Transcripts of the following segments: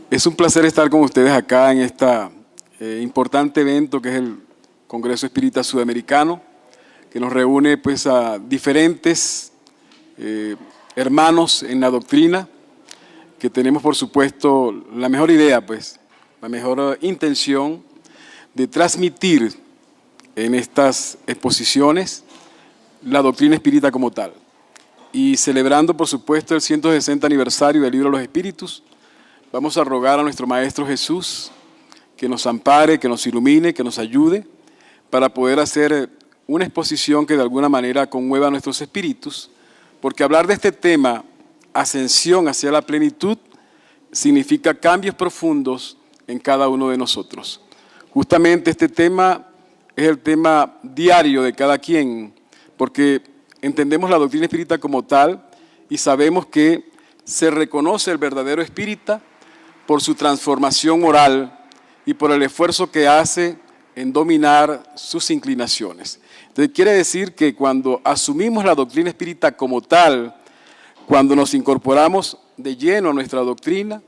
Es un placer estar con ustedes acá en este importante evento que es el Congreso Espírita Sudamericano, que nos reúne pues a diferentes hermanos en la doctrina, que tenemos por supuesto la mejor idea, pues, la mejor intención de transmitir en estas exposiciones la doctrina espírita como tal. Y celebrando por supuesto el 160 aniversario del Libro de los Espíritus, vamos a rogar a nuestro Maestro Jesús que nos ampare, que nos ilumine, que nos ayude para poder hacer una exposición que de alguna manera conmueva a nuestros espíritus, porque hablar de este tema, ascensión hacia la plenitud, significa cambios profundos en cada uno de nosotros. Justamente este tema es el tema diario de cada quien, porque entendemos la doctrina espírita como tal y sabemos que se reconoce el verdadero espírita por su transformación moral y por el esfuerzo que hace en dominar sus inclinaciones. Entonces quiere decir que cuando asumimos la doctrina espírita como tal, cuando nos incorporamos de lleno a nuestra doctrina,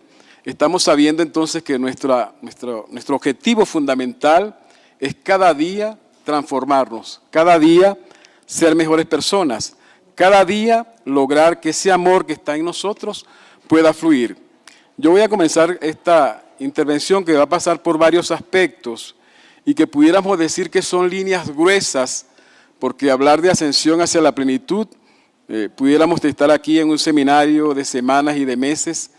estamos sabiendo entonces que nuestro objetivo fundamental es cada día transformarnos, cada día ser mejores personas, cada día lograr que ese amor que está en nosotros pueda fluir. Yo voy a comenzar esta intervención que va a pasar por varios aspectos y que pudiéramos decir que son líneas gruesas, porque hablar de ascensión hacia la plenitud, pudiéramos estar aquí en un seminario de semanas y de meses,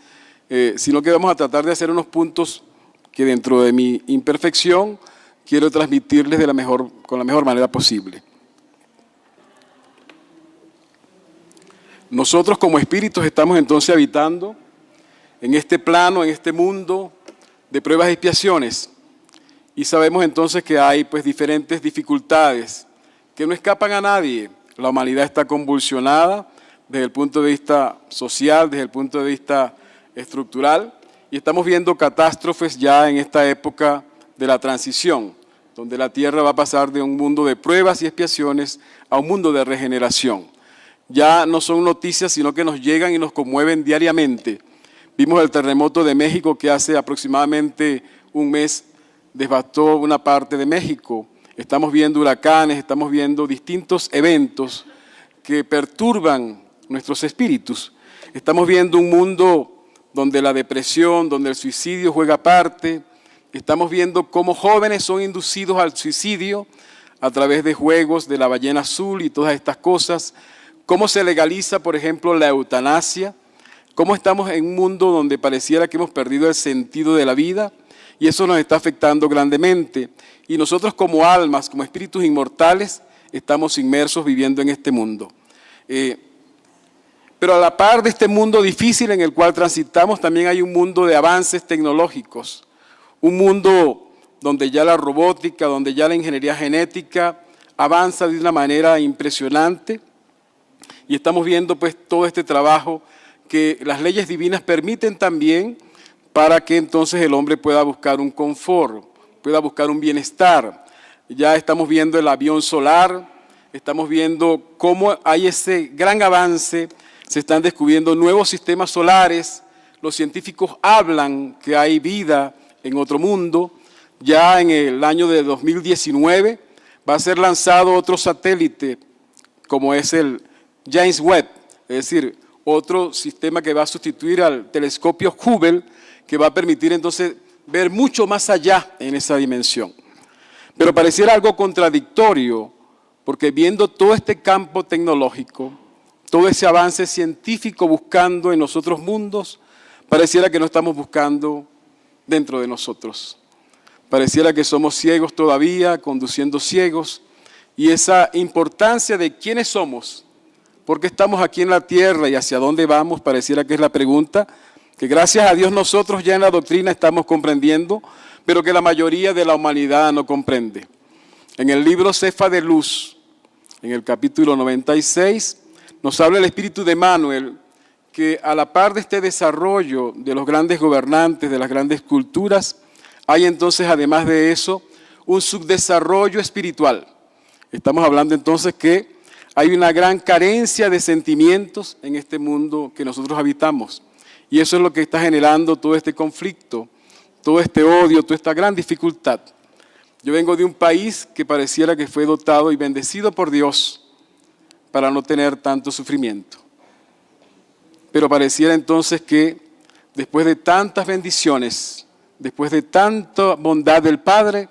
sino que vamos a tratar de hacer unos puntos que dentro de mi imperfección quiero transmitirles con la mejor manera posible. Nosotros como espíritus estamos entonces habitando en este plano, en este mundo de pruebas y expiaciones, y sabemos entonces que hay pues diferentes dificultades que no escapan a nadie. La humanidad está convulsionada desde el punto de vista social, desde el punto de vista estructural, y estamos viendo catástrofes ya en esta época de la transición, donde la Tierra va a pasar de un mundo de pruebas y expiaciones a un mundo de regeneración. Ya no son noticias, sino que nos llegan y nos conmueven diariamente. Vimos el terremoto de México que hace aproximadamente un mes devastó una parte de México. Estamos viendo huracanes, estamos viendo distintos eventos que perturban nuestros espíritus. Estamos viendo un mundo donde la depresión, donde el suicidio juega parte. Estamos viendo cómo jóvenes son inducidos al suicidio a través de juegos de la ballena azul y todas estas cosas. Cómo se legaliza, por ejemplo, la eutanasia. Cómo estamos en un mundo donde pareciera que hemos perdido el sentido de la vida y eso nos está afectando grandemente. Y nosotros como almas, como espíritus inmortales, estamos inmersos viviendo en este mundo. Pero a la par de este mundo difícil en el cual transitamos, también hay un mundo de avances tecnológicos, un mundo donde ya la robótica, donde ya la ingeniería genética avanza de una manera impresionante y estamos viendo pues todo este trabajo que las leyes divinas permiten también para que entonces el hombre pueda buscar un confort, pueda buscar un bienestar. Ya estamos viendo el avión solar, estamos viendo cómo hay ese gran avance, se están descubriendo nuevos sistemas solares, los científicos hablan que hay vida en otro mundo. Ya en el año de 2019 va a ser lanzado otro satélite como es el James Webb, es decir, otro sistema que va a sustituir al telescopio Hubble, que va a permitir entonces ver mucho más allá en esa dimensión. Pero pareciera algo contradictorio, porque viendo todo este campo tecnológico, todo ese avance científico buscando en los otros mundos, pareciera que no estamos buscando dentro de nosotros. Pareciera que somos ciegos todavía, conduciendo ciegos, y esa importancia de quiénes somos, por qué estamos aquí en la tierra y hacia dónde vamos, pareciera que es la pregunta que gracias a Dios nosotros ya en la doctrina estamos comprendiendo, pero que la mayoría de la humanidad no comprende. En el libro Cefa de Luz, en el capítulo 96, nos habla el espíritu de Emmanuel, que a la par de este desarrollo de los grandes gobernantes, de las grandes culturas, hay entonces además de eso un subdesarrollo espiritual. Estamos hablando entonces que hay una gran carencia de sentimientos en este mundo que nosotros habitamos. Y eso es lo que está generando todo este conflicto, todo este odio, toda esta gran dificultad. Yo vengo de un país que pareciera que fue dotado y bendecido por Dios para no tener tanto sufrimiento. Pero pareciera entonces que después de tantas bendiciones, después de tanta bondad del Padre,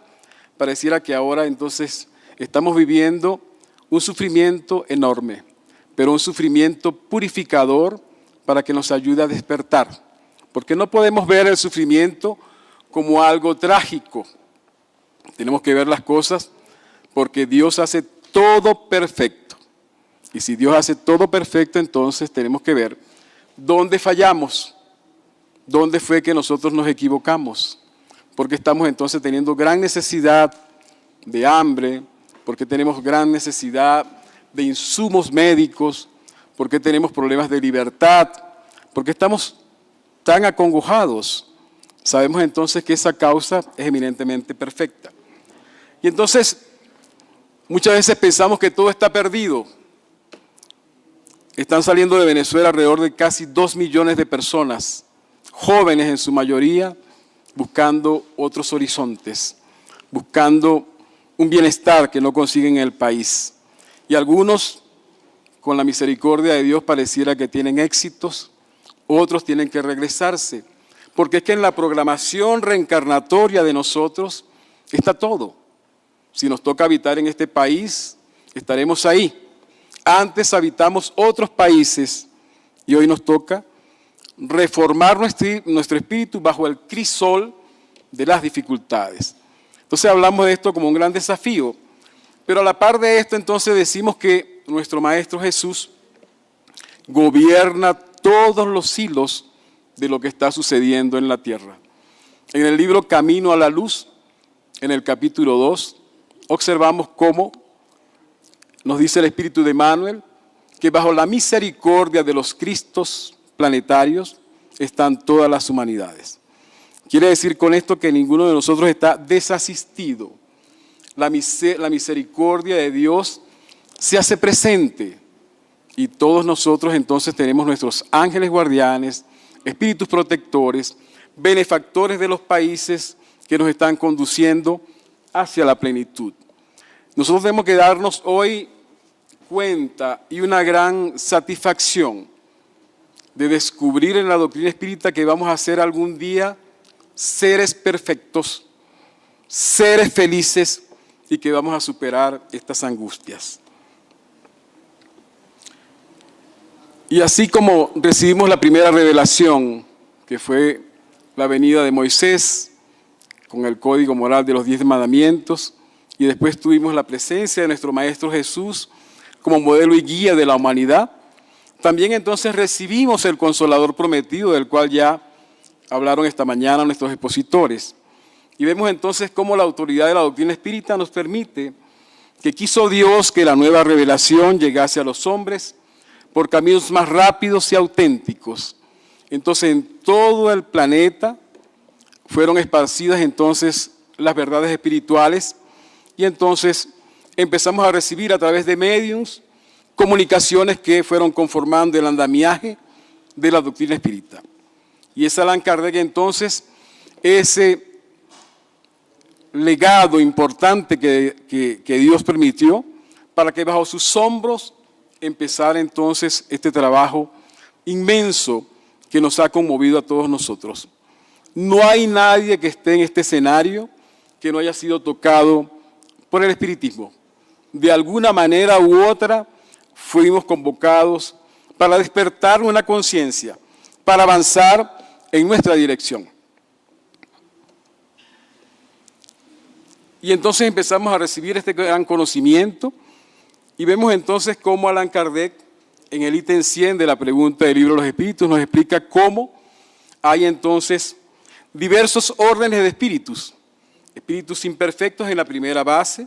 pareciera que ahora entonces estamos viviendo un sufrimiento enorme, pero un sufrimiento purificador para que nos ayude a despertar. Porque no podemos ver el sufrimiento como algo trágico. Tenemos que ver las cosas porque Dios hace todo perfecto. Y si Dios hace todo perfecto, entonces tenemos que ver dónde fallamos, dónde fue que nosotros nos equivocamos. Porque estamos entonces teniendo gran necesidad de hambre, porque tenemos gran necesidad de insumos médicos, porque tenemos problemas de libertad, porque estamos tan acongojados. Sabemos entonces que esa causa es eminentemente perfecta. Y entonces, muchas veces pensamos que todo está perdido. Están saliendo de Venezuela alrededor de casi 2 millones de personas, jóvenes en su mayoría, buscando otros horizontes, buscando un bienestar que no consiguen en el país. Y algunos, con la misericordia de Dios, pareciera que tienen éxitos, otros tienen que regresarse, porque es que en la programación reencarnatoria de nosotros está todo. Si nos toca habitar en este país, estaremos ahí. Antes habitamos otros países y hoy nos toca reformar nuestro espíritu bajo el crisol de las dificultades. Entonces hablamos de esto como un gran desafío, pero a la par de esto entonces decimos que nuestro Maestro Jesús gobierna todos los hilos de lo que está sucediendo en la tierra. En el libro Camino a la Luz, en el capítulo 2, observamos cómo nos dice el Espíritu de Emmanuel que bajo la misericordia de los Cristos planetarios están todas las humanidades. Quiere decir con esto que ninguno de nosotros está desasistido. La misericordia de Dios se hace presente y todos nosotros entonces tenemos nuestros ángeles guardianes, espíritus protectores, benefactores de los países que nos están conduciendo hacia la plenitud. Nosotros tenemos que darnos hoy cuenta y una gran satisfacción de descubrir en la doctrina espírita que vamos a ser algún día seres perfectos, seres felices y que vamos a superar estas angustias. Y así como recibimos la primera revelación, que fue la venida de Moisés con el código moral de los 10 mandamientos, y después tuvimos la presencia de nuestro Maestro Jesús como modelo y guía de la humanidad, también entonces recibimos el Consolador prometido, del cual ya hablaron esta mañana nuestros expositores. Y vemos entonces cómo la autoridad de la doctrina espírita nos permite que quiso Dios que la nueva revelación llegase a los hombres por caminos más rápidos y auténticos. Entonces en todo el planeta fueron esparcidas entonces las verdades espirituales y entonces empezamos a recibir a través de medios comunicaciones que fueron conformando el andamiaje de la doctrina espírita. Y es Allan Kardec entonces ese legado importante que Dios permitió para que bajo sus hombros empezara entonces este trabajo inmenso que nos ha conmovido a todos nosotros. No hay nadie que esté en este escenario que no haya sido tocado por el espiritismo. De alguna manera u otra fuimos convocados para despertar una conciencia, para avanzar en nuestra dirección. Y entonces empezamos a recibir este gran conocimiento y vemos entonces cómo Allan Kardec, en el ítem 100 de la pregunta del libro de los espíritus, nos explica cómo hay entonces diversos órdenes de espíritus. Espíritus imperfectos en la primera base,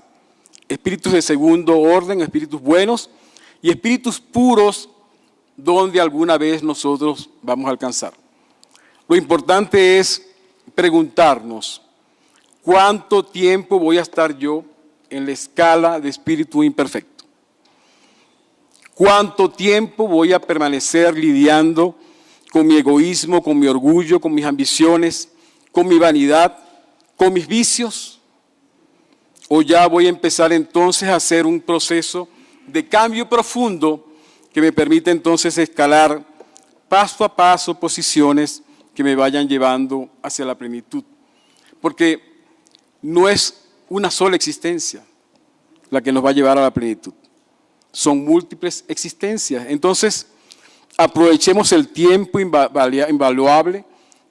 espíritus de segundo orden, espíritus buenos y espíritus puros donde alguna vez nosotros vamos a alcanzar. Lo importante es preguntarnos, ¿cuánto tiempo voy a estar yo en la escala de espíritu imperfecto? ¿Cuánto tiempo voy a permanecer lidiando con mi egoísmo, con mi orgullo, con mis ambiciones, con mi vanidad, con mis vicios? ¿O ya voy a empezar entonces a hacer un proceso de cambio profundo que me permite entonces escalar paso a paso posiciones que me vayan llevando hacia la plenitud? Porque no es una sola existencia la que nos va a llevar a la plenitud. Son múltiples existencias. Entonces, aprovechemos el tiempo invaluable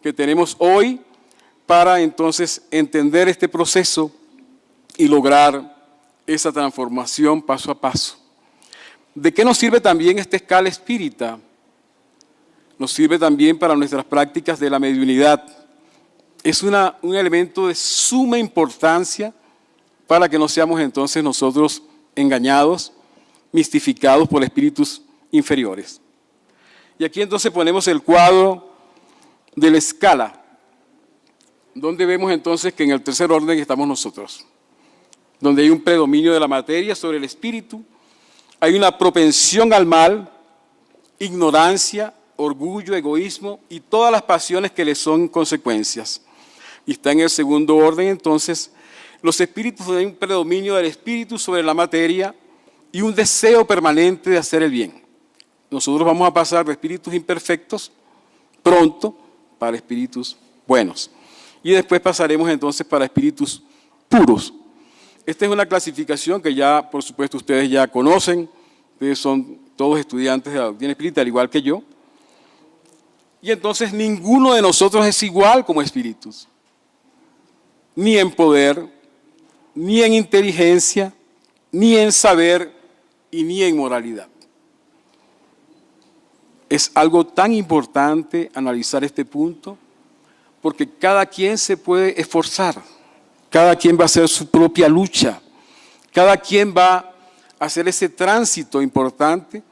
que tenemos hoy para entonces entender este proceso y lograr esa transformación paso a paso. ¿De qué nos sirve también esta escala espírita? Nos sirve también para nuestras prácticas de la mediunidad. Es un elemento de suma importancia para que no seamos entonces nosotros engañados, mistificados por espíritus inferiores. Y aquí entonces ponemos el cuadro de la escala, donde vemos entonces que en el tercer orden estamos nosotros, donde hay un predominio de la materia sobre el espíritu, hay una propensión al mal, ignorancia, orgullo, egoísmo y todas las pasiones que le son consecuencias. Y está en el segundo orden entonces los espíritus, donde hay un predominio del espíritu sobre la materia y un deseo permanente de hacer el bien. Nosotros vamos a pasar de espíritus imperfectos pronto para espíritus buenos. Y después pasaremos entonces para espíritus puros. Esta es una clasificación que ya, por supuesto, ustedes ya conocen. Ustedes son todos estudiantes de la doctrina espírita, al igual que yo. Y entonces ninguno de nosotros es igual como espíritus. Ni en poder, ni en inteligencia, ni en saber y ni en moralidad. Es algo tan importante analizar este punto porque cada quien se puede esforzar, cada quien va a hacer su propia lucha, cada quien va a hacer ese tránsito importante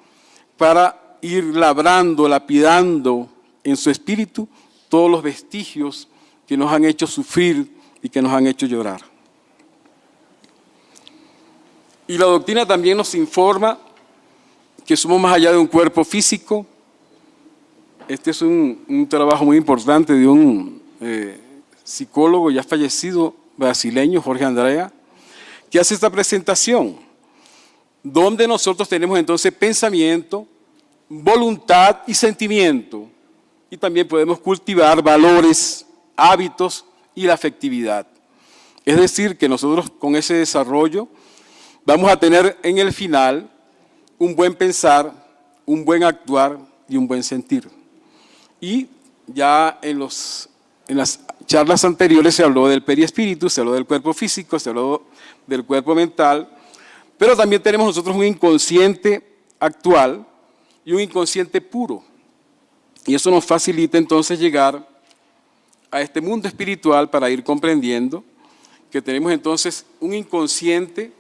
para ir labrando, lapidando en su espíritu todos los vestigios que nos han hecho sufrir y que nos han hecho llorar. Y la doctrina también nos informa que somos más allá de un cuerpo físico. Este es un trabajo muy importante de un psicólogo ya fallecido brasileño, Jorge Andrea, que hace esta presentación, donde nosotros tenemos entonces pensamiento, voluntad y sentimiento, y también podemos cultivar valores, hábitos y la afectividad. Es decir, que nosotros con ese desarrollo vamos a tener en el final un buen pensar, un buen actuar y un buen sentir. Y ya en las charlas anteriores se habló del periespíritu, se habló del cuerpo físico, se habló del cuerpo mental, pero también tenemos nosotros un inconsciente actual y un inconsciente puro. Y eso nos facilita entonces llegar a este mundo espiritual para ir comprendiendo que tenemos entonces un inconsciente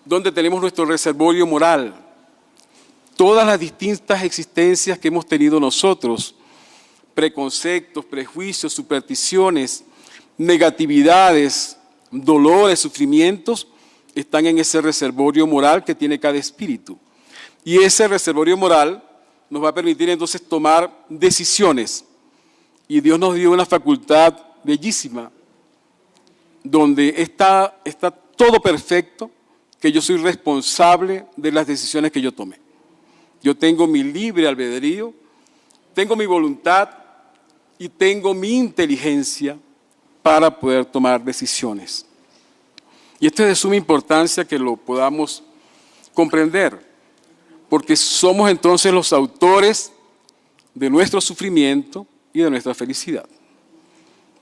donde tenemos nuestro reservorio moral. Todas las distintas existencias que hemos tenido nosotros, preconceptos, prejuicios, supersticiones, negatividades, dolores, sufrimientos, están en ese reservorio moral que tiene cada espíritu. Y ese reservorio moral nos va a permitir entonces tomar decisiones. Y Dios nos dio una facultad bellísima, donde está todo perfecto, que yo soy responsable de las decisiones que yo tome. Yo tengo mi libre albedrío, tengo mi voluntad y tengo mi inteligencia para poder tomar decisiones. Y esto es de suma importancia que lo podamos comprender, porque somos entonces los autores de nuestro sufrimiento y de nuestra felicidad.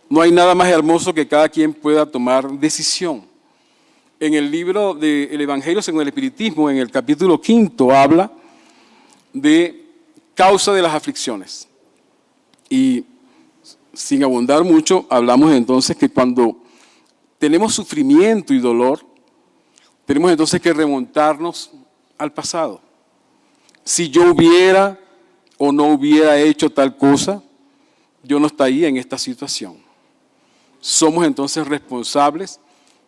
No hay nada más hermoso que cada quien pueda tomar decisión. En el libro del Evangelio según el Espiritismo, en el capítulo 5, habla de causa de las aflicciones. Y sin abundar mucho, hablamos entonces que cuando tenemos sufrimiento y dolor, tenemos entonces que remontarnos al pasado. Si yo hubiera o no hubiera hecho tal cosa, yo no estaría en esta situación. Somos entonces responsables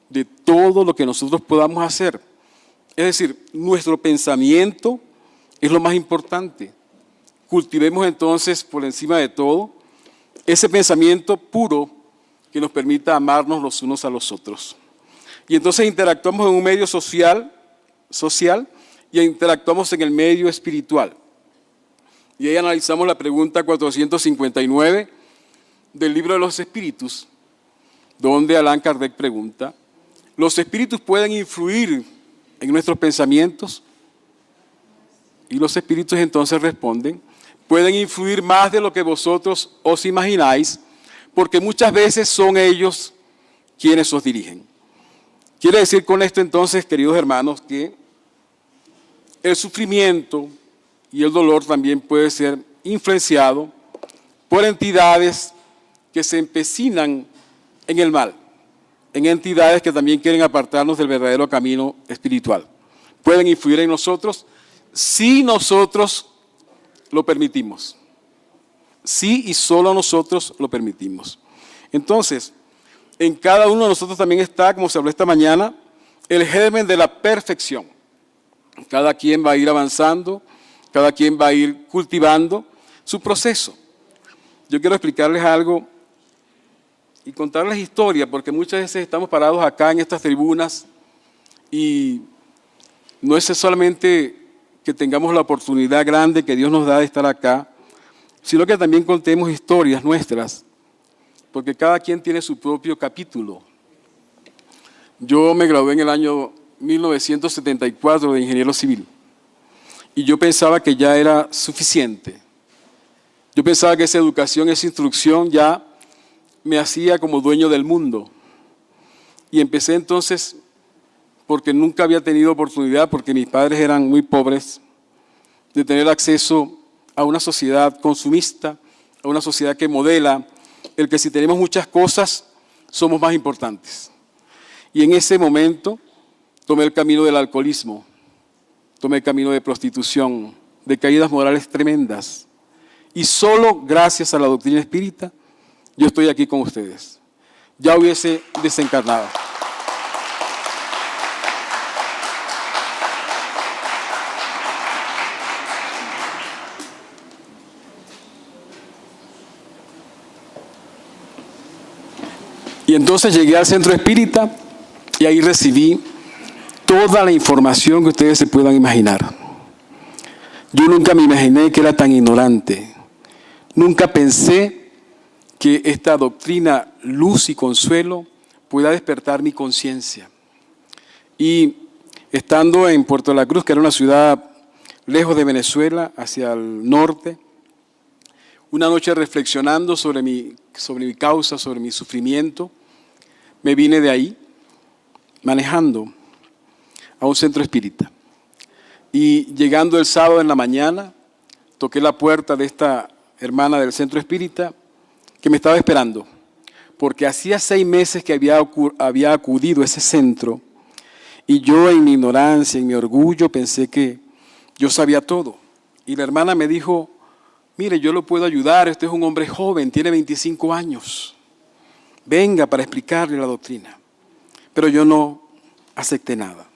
de todo lo que nosotros podamos hacer. Es decir, nuestro pensamiento es lo más importante. cultivemos entonces por encima de todo ese pensamiento puro que nos permita amarnos los unos a los otros. Y entonces interactuamos en un medio social y interactuamos en el medio espiritual. Y ahí analizamos la pregunta 459 del Libro de los Espíritus, donde Allan Kardec pregunta: ¿los espíritus pueden influir en nuestros pensamientos? Y los espíritus entonces responden: pueden influir más de lo que vosotros os imagináis, porque muchas veces son ellos quienes os dirigen. Quiere decir con esto entonces, queridos hermanos, que el sufrimiento y el dolor también puede ser influenciado por entidades que se empecinan en el mal, en entidades que también quieren apartarnos del verdadero camino espiritual. Pueden influir en nosotros si nosotros lo permitimos. Sí y solo nosotros lo permitimos. Entonces, en cada uno de nosotros también está, como se habló esta mañana, el germen de la perfección. Cada quien va a ir avanzando, cada quien va a ir cultivando su proceso. Yo quiero explicarles algo y contarles historia, porque muchas veces estamos parados acá en estas tribunas y no es solamente que tengamos la oportunidad grande que Dios nos da de estar acá, sino que también contemos historias nuestras, porque cada quien tiene su propio capítulo. Yo me gradué en el año 1974 de ingeniero civil y yo pensaba que ya era suficiente. Yo pensaba que esa educación, esa instrucción ya me hacía como dueño del mundo. Y empecé entonces, porque nunca había tenido oportunidad, porque mis padres eran muy pobres, de tener acceso a una sociedad consumista, a una sociedad que modela el que si tenemos muchas cosas, somos más importantes. Y en ese momento tomé el camino del alcoholismo, tomé el camino de prostitución, de caídas morales tremendas. Y solo gracias a la doctrina espírita, yo estoy aquí con ustedes. Ya hubiese desencarnado. Y entonces llegué al centro espírita y ahí recibí toda la información que ustedes se puedan imaginar. Yo nunca me imaginé que era tan ignorante. Nunca pensé que esta doctrina, luz y consuelo, pueda despertar mi conciencia. Y estando en Puerto La Cruz, que era una ciudad lejos de Venezuela, hacia el norte, una noche reflexionando sobre mi causa, sobre mi sufrimiento, me vine de ahí manejando a un centro espírita. Y llegando el sábado en la mañana, toqué la puerta de esta hermana del centro espírita que me estaba esperando, porque hacía 6 meses que había acudido a ese centro y yo en mi ignorancia, en mi orgullo, pensé que yo sabía todo. Y la hermana me dijo: mire, yo lo puedo ayudar, este es un hombre joven, tiene 25 años. Venga para explicarle la doctrina. Pero yo no acepté nada.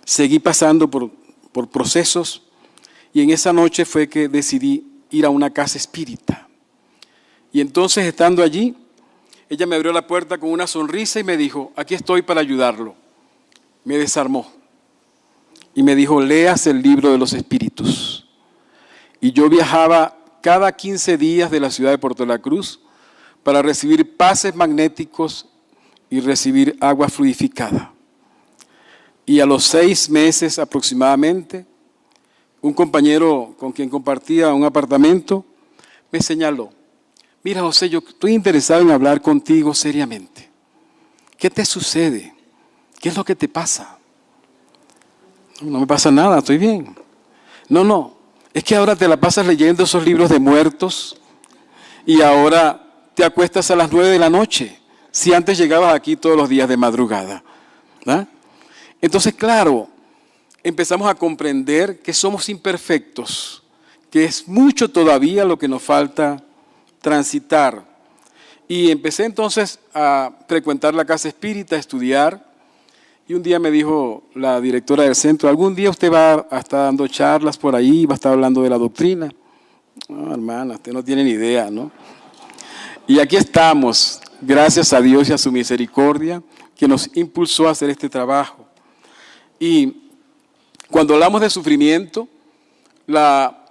Seguí pasando por procesos y en esa noche fue que decidí ir a una casa espírita. Y entonces, estando allí, ella me abrió la puerta con una sonrisa y me dijo: aquí estoy para ayudarlo. Me desarmó y me dijo: léase el libro de los espíritus. Y yo viajaba cada 15 días de la ciudad de Puerto La Cruz para recibir pases magnéticos y recibir agua fluidificada. Y a los 6 meses aproximadamente, un compañero con quien compartía un apartamento me señaló: mira, José, yo estoy interesado en hablar contigo seriamente. ¿Qué te sucede? ¿Qué es lo que te pasa? No me pasa nada, estoy bien. No, es que ahora te la pasas leyendo esos libros de muertos y ahora te acuestas a las 9 de la noche, si antes llegabas aquí todos los días de madrugada, ¿verdad? Entonces, claro, empezamos a comprender que somos imperfectos, que es mucho todavía lo que nos falta transitar. Y empecé entonces a frecuentar la casa espírita, a estudiar, y un día me dijo la directora del centro: algún día usted va a estar dando charlas por ahí, va a estar hablando de la doctrina. No, hermana, usted no tiene ni idea, ¿no? Y aquí estamos, gracias a Dios y a su misericordia, que nos impulsó a hacer este trabajo. Y cuando hablamos de sufrimiento, la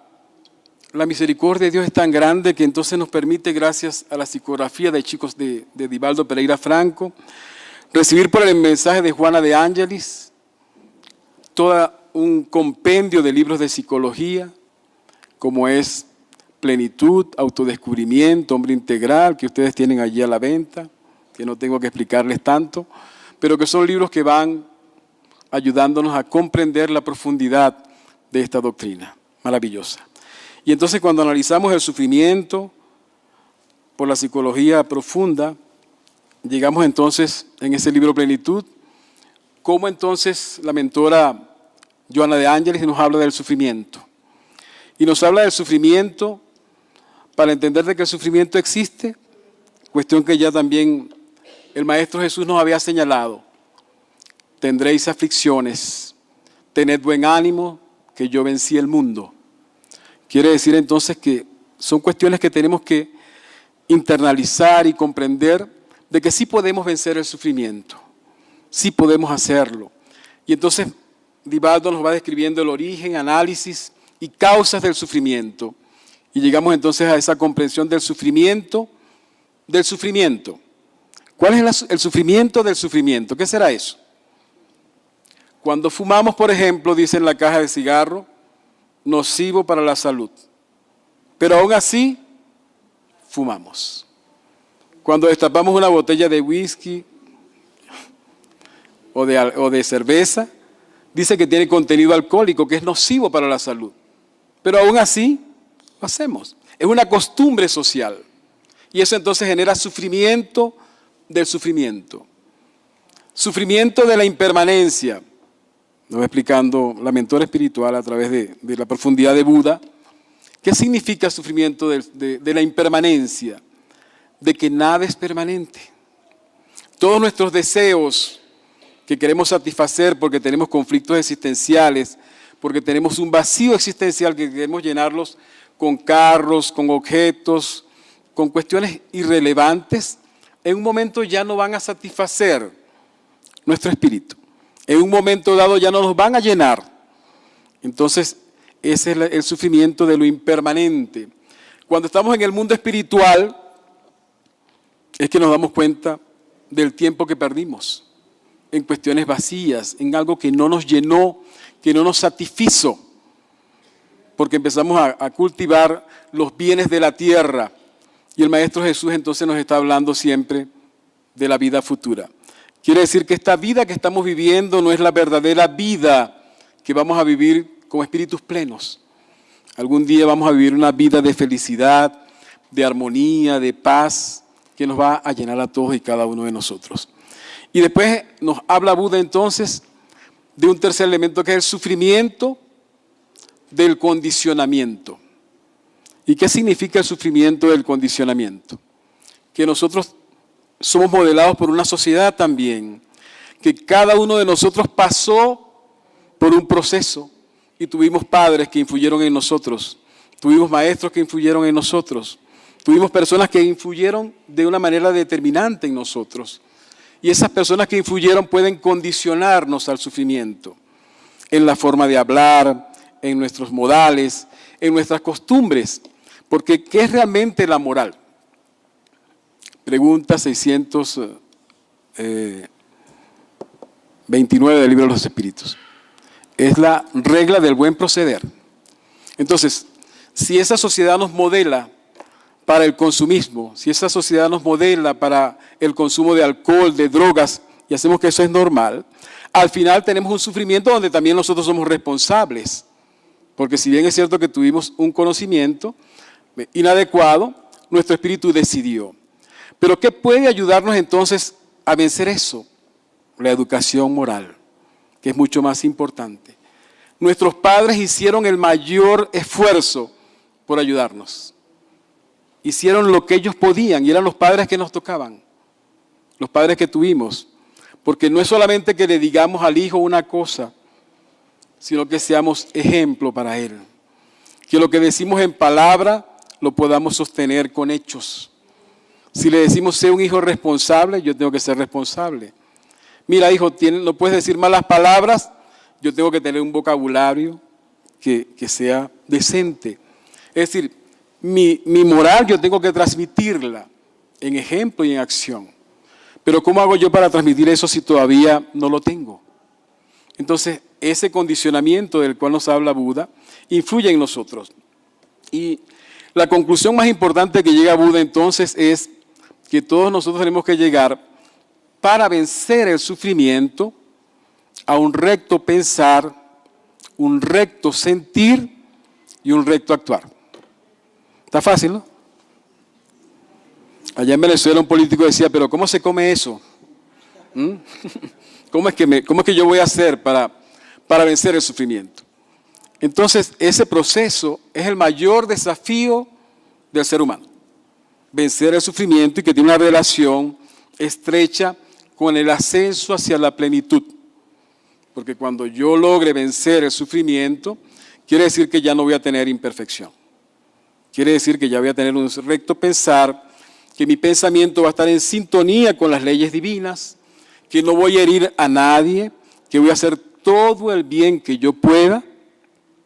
misericordia de Dios es tan grande que entonces nos permite, gracias a la psicografía de chicos de Divaldo Pereira Franco, recibir por el mensaje de Juana de Ángelis todo un compendio de libros de psicología, como es Plenitud, Autodescubrimiento, Hombre Integral, que ustedes tienen allí a la venta, que no tengo que explicarles tanto, pero que son libros que van ayudándonos a comprender la profundidad de esta doctrina maravillosa. Y entonces cuando analizamos el sufrimiento por la psicología profunda, llegamos entonces en ese libro Plenitud, cómo entonces la mentora Joana de Ángelis nos habla del sufrimiento. Y nos habla del sufrimiento para entender de que el sufrimiento existe, cuestión que ya también el Maestro Jesús nos había señalado. Tendréis aflicciones, tened buen ánimo, que yo vencí el mundo. Quiere decir entonces que son cuestiones que tenemos que internalizar y comprender de que sí podemos vencer el sufrimiento, sí podemos hacerlo. Y entonces Divaldo nos va describiendo el origen, análisis y causas del sufrimiento. Y llegamos entonces a esa comprensión del sufrimiento, del sufrimiento. ¿Cuál es el sufrimiento del sufrimiento? ¿Qué será eso? Cuando fumamos, por ejemplo, dice en la caja de cigarro, nocivo para la salud. Pero aún así, fumamos. Cuando destapamos una botella de whisky o de cerveza, dice que tiene contenido alcohólico, que es nocivo para la salud. Pero aún así, lo hacemos. Es una costumbre social. Y eso entonces genera sufrimiento del sufrimiento. Sufrimiento de la impermanencia. Nos va explicando la mentora espiritual a través de la profundidad de Buda. ¿Qué significa sufrimiento de la impermanencia? De que nada es permanente. Todos nuestros deseos que queremos satisfacer porque tenemos conflictos existenciales, porque tenemos un vacío existencial que queremos llenarlos con carros, con objetos, con cuestiones irrelevantes, en un momento ya no van a satisfacer nuestro espíritu. En un momento dado ya no nos van a llenar. Entonces, ese es el sufrimiento de lo impermanente. Cuando estamos en el mundo espiritual, es que nos damos cuenta del tiempo que perdimos en cuestiones vacías, en algo que no nos llenó, que no nos satisfizo, porque empezamos a cultivar los bienes de la tierra. Y el Maestro Jesús entonces nos está hablando siempre de la vida futura. Quiere decir que esta vida que estamos viviendo no es la verdadera vida que vamos a vivir como espíritus plenos. Algún día vamos a vivir una vida de felicidad, de armonía, de paz, que nos va a llenar a todos y cada uno de nosotros. Y después nos habla Buda entonces de un tercer elemento que es el sufrimiento del condicionamiento. ¿Y qué significa el sufrimiento del condicionamiento? Que nosotros somos modelados por una sociedad también, que cada uno de nosotros pasó por un proceso y tuvimos padres que influyeron en nosotros, tuvimos maestros que influyeron en nosotros, tuvimos personas que influyeron de una manera determinante en nosotros. Y esas personas que influyeron pueden condicionarnos al sufrimiento, en la forma de hablar, en nuestros modales, en nuestras costumbres. Porque, ¿qué es realmente la moral? Pregunta 629 del Libro de los Espíritus. Es la regla del buen proceder. Entonces, si esa sociedad nos modela para el consumismo, si esa sociedad nos modela para el consumo de alcohol, de drogas, y hacemos que eso es normal, al final tenemos un sufrimiento donde también nosotros somos responsables. Porque si bien es cierto que tuvimos un conocimiento inadecuado, nuestro espíritu decidió. Pero ¿qué puede ayudarnos entonces a vencer eso? La educación moral, que es mucho más importante. Nuestros padres hicieron el mayor esfuerzo por ayudarnos. Hicieron lo que ellos podían y eran los padres que nos tocaban, los padres que tuvimos. Porque no es solamente que le digamos al hijo una cosa, sino que seamos ejemplo para él. que lo que decimos en palabra lo podamos sostener con hechos. Si le decimos, sé un hijo responsable, yo tengo que ser responsable. Mira, hijo, no puedes decir malas palabras, yo tengo que tener un vocabulario que sea decente. Es decir, mi moral yo tengo que transmitirla en ejemplo y en acción. Pero ¿cómo hago yo para transmitir eso si todavía no lo tengo? Entonces, ese condicionamiento del cual nos habla Buda influye en nosotros. Y la conclusión más importante que llega a Buda entonces es que todos nosotros tenemos que llegar para vencer el sufrimiento a un recto pensar, un recto sentir y un recto actuar. Está fácil, ¿no? Allá en Venezuela un político decía, pero ¿cómo se come eso? ¿Cómo es que yo voy a hacer para vencer el sufrimiento? Entonces, ese proceso es el mayor desafío del ser humano. Vencer el sufrimiento y que tiene una relación estrecha con el ascenso hacia la plenitud. Porque cuando yo logre vencer el sufrimiento, quiere decir que ya no voy a tener imperfección. Quiere decir que ya voy a tener un recto pensar, que mi pensamiento va a estar en sintonía con las leyes divinas, que no voy a herir a nadie, que voy a hacer todo el bien que yo pueda,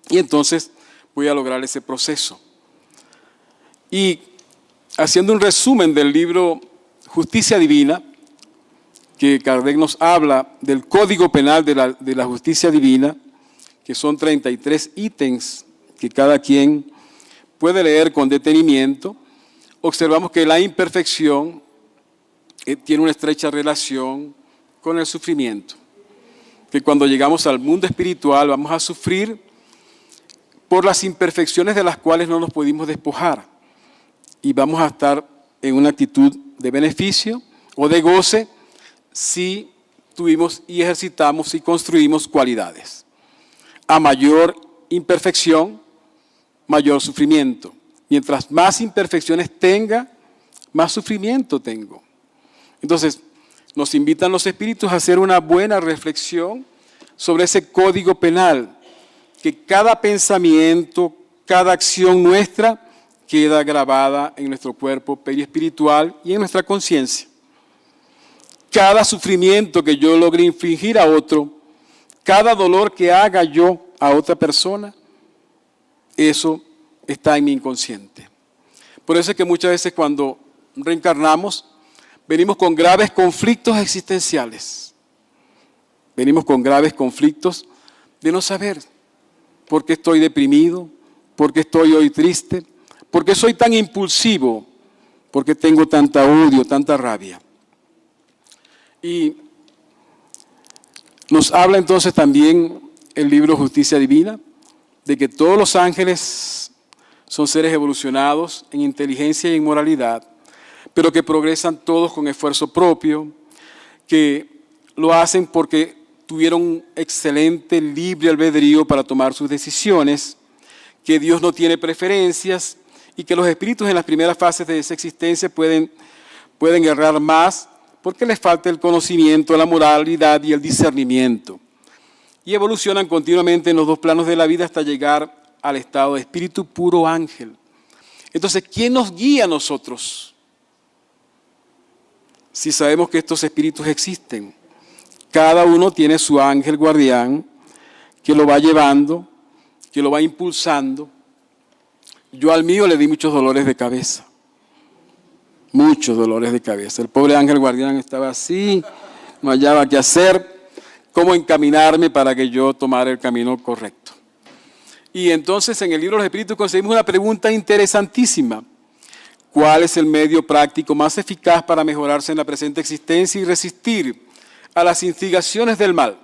y entonces voy a lograr ese proceso. Y haciendo un resumen del libro Justicia Divina, que Kardec nos habla del Código Penal de la Justicia Divina, que son 33 ítems que cada quien puede leer con detenimiento, observamos que la imperfección tiene una estrecha relación con el sufrimiento. Que cuando llegamos al mundo espiritual vamos a sufrir por las imperfecciones de las cuales no nos pudimos despojar. Y vamos a estar en una actitud de beneficio o de goce si tuvimos y ejercitamos y construimos cualidades. A mayor imperfección, mayor sufrimiento. Mientras más imperfecciones tenga, más sufrimiento tengo. Entonces, nos invitan los espíritus a hacer una buena reflexión sobre ese código penal, que cada pensamiento, cada acción nuestra queda grabada en nuestro cuerpo periespiritual y en nuestra conciencia. Cada sufrimiento que yo logre infligir a otro, cada dolor que haga yo a otra persona, eso está en mi inconsciente. Por eso es que muchas veces cuando reencarnamos, venimos con graves conflictos existenciales. Venimos con graves conflictos de no saber por qué estoy deprimido, por qué estoy hoy triste, por qué soy tan impulsivo, por qué tengo tanta odio, tanta rabia. Y nos habla entonces también el libro Justicia Divina, de que todos los ángeles son seres evolucionados en inteligencia y en moralidad, pero que progresan todos con esfuerzo propio, que lo hacen porque tuvieron un excelente libre albedrío para tomar sus decisiones, que Dios no tiene preferencias y que los espíritus en las primeras fases de esa existencia pueden errar más porque les falta el conocimiento, la moralidad y el discernimiento. Y evolucionan continuamente en los dos planos de la vida hasta llegar al estado de espíritu puro ángel. Entonces, ¿quién nos guía a nosotros? Si sabemos que estos espíritus existen, cada uno tiene su ángel guardián que lo va llevando, que lo va impulsando. Yo al mío le di muchos dolores de cabeza. Muchos dolores de cabeza. El pobre ángel guardián estaba así, no hallaba qué hacer, cómo encaminarme para que yo tomara el camino correcto. Y entonces en el libro de los Espíritus conseguimos una pregunta interesantísima. ¿Cuál es el medio práctico más eficaz para mejorarse en la presente existencia y resistir a las instigaciones del mal?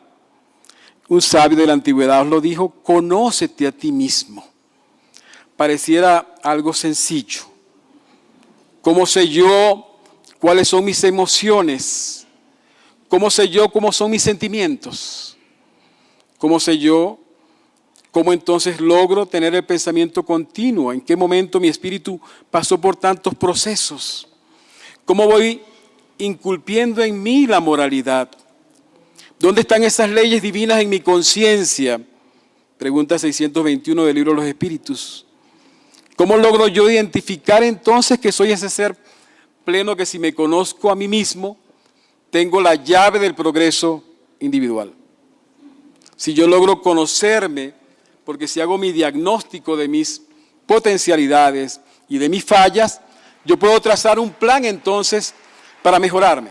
Un sabio de la antigüedad os lo dijo: conócete a ti mismo. Pareciera algo sencillo. ¿Cómo sé yo cuáles son mis emociones? ¿Cómo sé yo cómo son mis sentimientos? ¿Cómo sé yo cómo entonces logro tener el pensamiento continuo? ¿En qué momento mi espíritu pasó por tantos procesos? ¿Cómo voy inculpiendo en mí la moralidad? ¿Dónde están esas leyes divinas en mi conciencia? Pregunta 621 del libro de los Espíritus. ¿Cómo logro yo identificar entonces que soy ese ser pleno que si me conozco a mí mismo, tengo la llave del progreso individual? Si yo logro conocerme, porque si hago mi diagnóstico de mis potencialidades y de mis fallas, yo puedo trazar un plan entonces para mejorarme.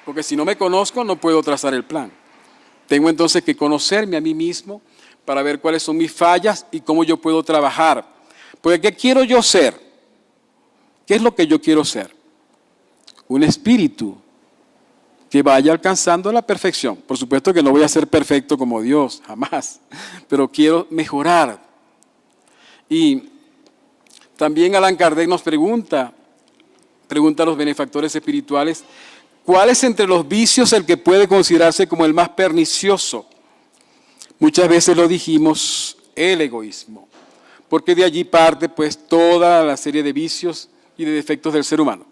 Porque si no me conozco, no puedo trazar el plan. Tengo entonces que conocerme a mí mismo para ver cuáles son mis fallas y cómo yo puedo trabajar. Porque ¿qué quiero yo ser? ¿Qué es lo que yo quiero ser? Un espíritu que vaya alcanzando la perfección. Por supuesto que no voy a ser perfecto como Dios, jamás, pero quiero mejorar. Y también Allan Kardec nos pregunta a los benefactores espirituales, ¿cuál es entre los vicios el que puede considerarse como el más pernicioso? Muchas veces lo dijimos, el egoísmo, porque de allí parte pues toda la serie de vicios y de defectos del ser humano.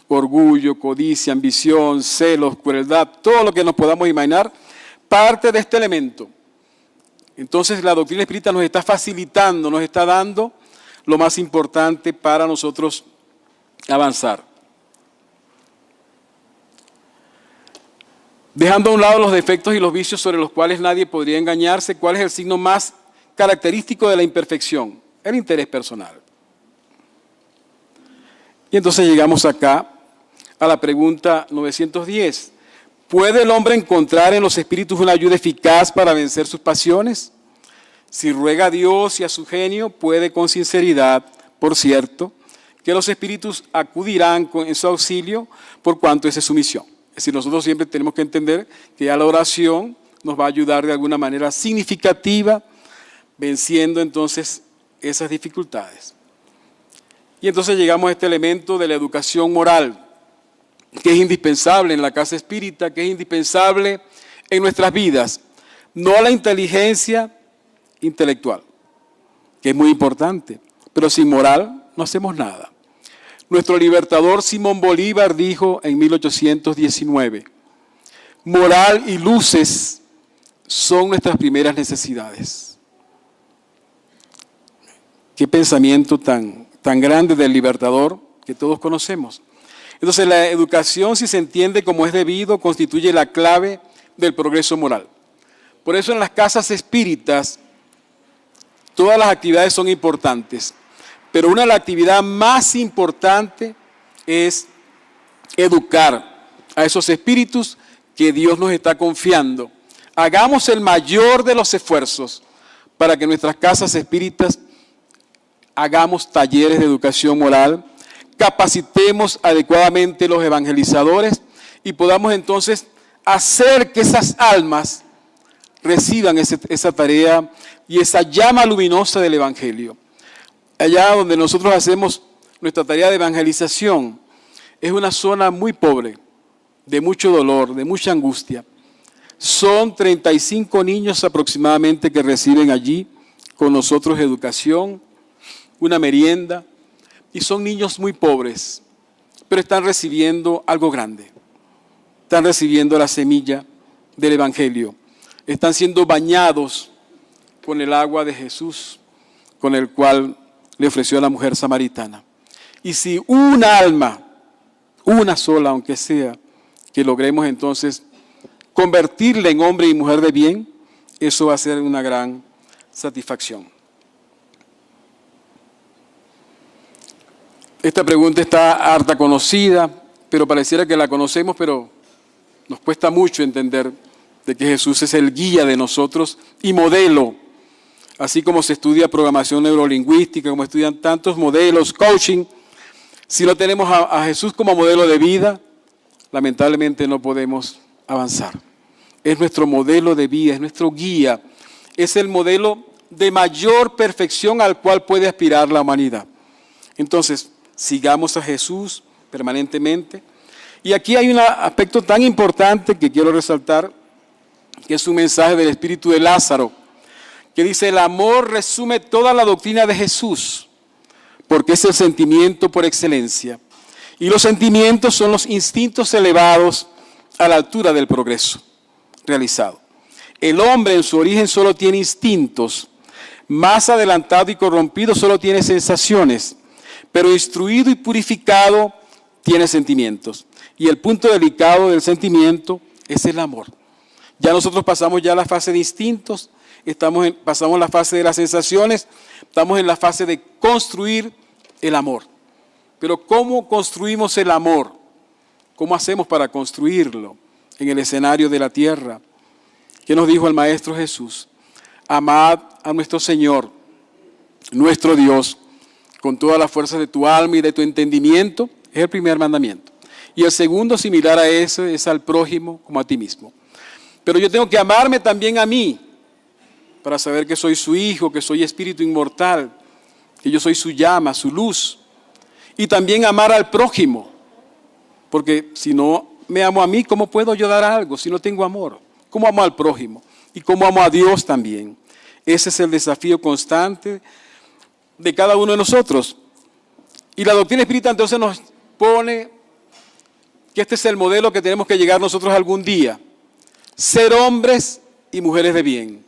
Orgullo, codicia, ambición, celos, crueldad, todo lo que nos podamos imaginar, parte de este elemento. Entonces la doctrina espírita nos está facilitando, nos está dando lo más importante para nosotros avanzar. Dejando a un lado los defectos y los vicios sobre los cuales nadie podría engañarse, ¿cuál es el signo más característico de la imperfección? El interés personal. Y entonces llegamos acá a la pregunta 910. ¿Puede el hombre encontrar en los espíritus una ayuda eficaz para vencer sus pasiones? Si ruega a Dios y a su genio, puede con sinceridad, por cierto, que los espíritus acudirán en su auxilio por cuanto esa es su misión. Es decir, nosotros siempre tenemos que entender que ya la oración nos va a ayudar de alguna manera significativa, venciendo entonces esas dificultades. Y entonces llegamos a este elemento de la educación moral, que es indispensable en la casa espírita, que es indispensable en nuestras vidas. No la inteligencia intelectual, que es muy importante, pero sin moral no hacemos nada. Nuestro libertador Simón Bolívar dijo en 1819, moral y luces son nuestras primeras necesidades. Qué pensamiento tan grande del libertador que todos conocemos. Entonces la educación, si se entiende como es debido, constituye la clave del progreso moral. Por eso en las casas espíritas todas las actividades son importantes, pero una de las actividades más importantes es educar a esos espíritus que Dios nos está confiando. Hagamos el mayor de los esfuerzos para que en nuestras casas espíritas hagamos talleres de educación moral, capacitemos adecuadamente los evangelizadores y podamos entonces hacer que esas almas reciban esa tarea y esa llama luminosa del Evangelio. Allá donde nosotros hacemos nuestra tarea de evangelización, es una zona muy pobre, de mucho dolor, de mucha angustia. Son 35 niños aproximadamente que reciben allí con nosotros educación, una merienda, y son niños muy pobres, pero están recibiendo algo grande. Están recibiendo la semilla del Evangelio. Están siendo bañados con el agua de Jesús, con el cual le ofreció a la mujer samaritana. Y si una alma, una sola aunque sea, que logremos entonces convertirla en hombre y mujer de bien, eso va a ser una gran satisfacción. Esta pregunta está harta conocida, pero pareciera que la conocemos, pero nos cuesta mucho entender de que Jesús es el guía de nosotros y modelo. Así como se estudia programación neurolingüística, como estudian tantos modelos, coaching, si no tenemos a Jesús como modelo de vida, lamentablemente no podemos avanzar. Es nuestro modelo de vida, es nuestro guía, es el modelo de mayor perfección al cual puede aspirar la humanidad. Entonces, sigamos a Jesús permanentemente. Y aquí hay un aspecto tan importante que quiero resaltar, que es un mensaje del espíritu de Lázaro, que dice: el amor resume toda la doctrina de Jesús, porque es el sentimiento por excelencia. Y los sentimientos son los instintos elevados a la altura del progreso realizado. El hombre en su origen solo tiene instintos, más adelantado y corrompido solo tiene sensaciones, pero instruido y purificado tiene sentimientos. Y el punto delicado del sentimiento es el amor. Ya nosotros pasamos ya la fase de instintos, pasamos la fase de las sensaciones, estamos en la fase de construir el amor. Pero ¿cómo construimos el amor? ¿Cómo hacemos para construirlo en el escenario de la tierra? ¿Qué nos dijo el Maestro Jesús? Amad a nuestro Señor, nuestro Dios, con todas las fuerzas de tu alma y de tu entendimiento, es el primer mandamiento. Y el segundo, similar a ese, es al prójimo como a ti mismo. Pero yo tengo que amarme también a mí, para saber que soy su hijo, que soy espíritu inmortal, que yo soy su llama, su luz. Y también amar al prójimo, porque si no me amo a mí, ¿cómo puedo yo dar algo si no tengo amor? ¿Cómo amo al prójimo? Y cómo amo a Dios también. Ese es el desafío constante de cada uno de nosotros. Y la doctrina espírita entonces nos pone que este es el modelo que tenemos que llegar nosotros algún día. Ser hombres y mujeres de bien.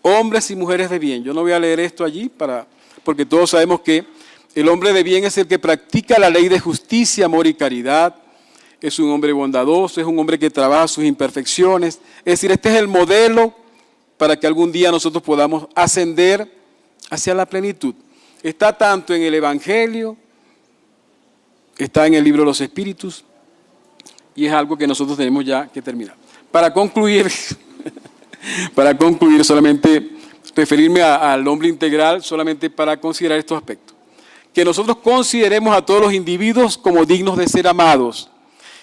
Hombres y mujeres de bien. Yo no voy a leer esto allí porque todos sabemos que el hombre de bien es el que practica la ley de justicia, amor y caridad. Es un hombre bondadoso, es un hombre que trabaja sus imperfecciones. Es decir, este es el modelo para que algún día nosotros podamos ascender hacia la plenitud. Está tanto en el Evangelio, está en el libro de los Espíritus, y es algo que nosotros tenemos ya que terminar. Para concluir, solamente referirme al hombre integral, solamente para considerar estos aspectos. Que nosotros consideremos a todos los individuos como dignos de ser amados,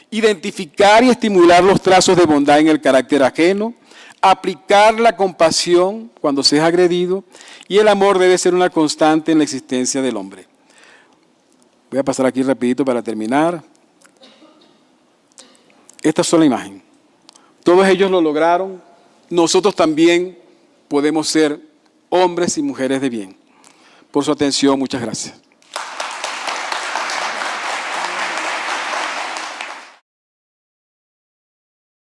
identificar y estimular los trazos de bondad en el carácter ajeno, aplicar la compasión cuando se es agredido, y el amor debe ser una constante en la existencia del hombre. Voy a pasar aquí rapidito para terminar. Esta es la imagen. Todos ellos lo lograron. Nosotros también podemos ser hombres y mujeres de bien. Por su atención, muchas gracias.